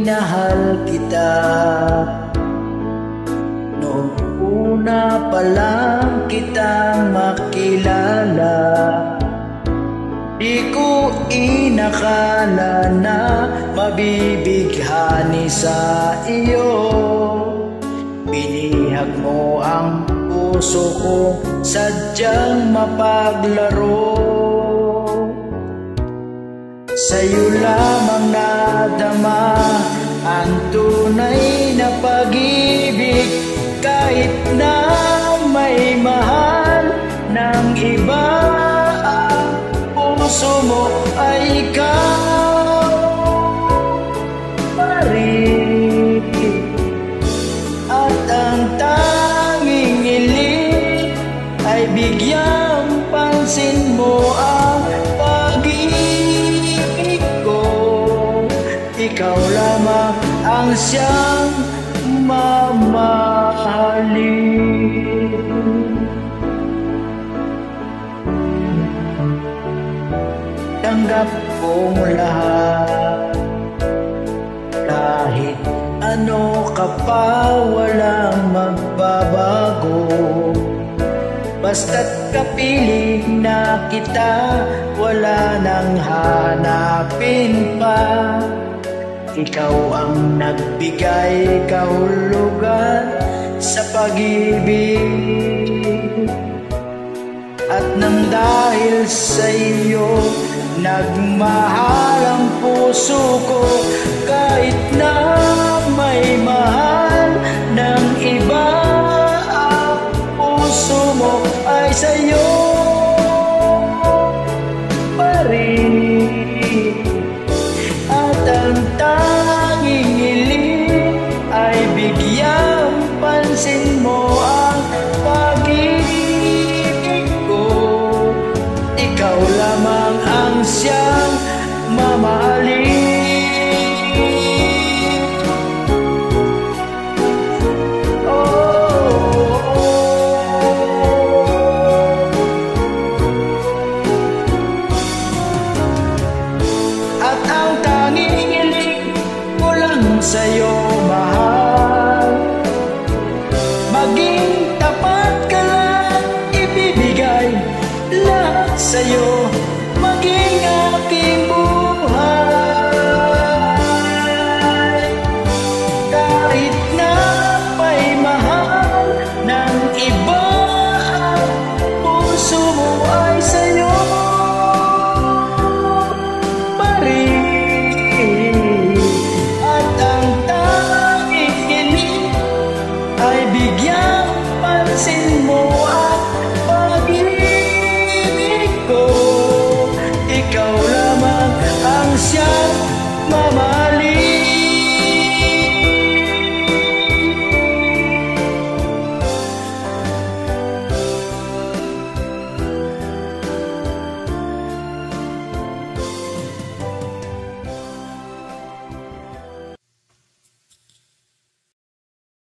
minahal kita. Noong una pa lang kitang makilala, di ko inakala na mabibighani sa iyo. Binihag mo ang puso ko, sadyang mapaglaro. Sa'yo lamang nadama ang tunay na pag-ibig, kahit na may mahal ng iba, ang puso mo ay ikaw pa rin. At ang tanging hiling ay bigyang pansin mo ang pag-ibig ko. Ikaw lamang ang siyang mamahalin. Tanggap kong lahat, kahit ano ka pa, walang magbabago. Basta't kapiling na kita, wala nang hanapin pa. Ikaw ang nagbigay kahulugan sa pag-ibig, at nang dahil sa iyo nagmahal ang puso ko, kahit na may mahal ng iba, ang puso mo ay sa'yo pa rin. At ang tanging hiling ay bigyang pansin mo ang pag-ibig ko. Ikaw lamang ang siyang mamahalin. At ang tanging hiling ko lang sa'yo, mahal, maging tapat ka lang, ibibigay lahat sa'yo.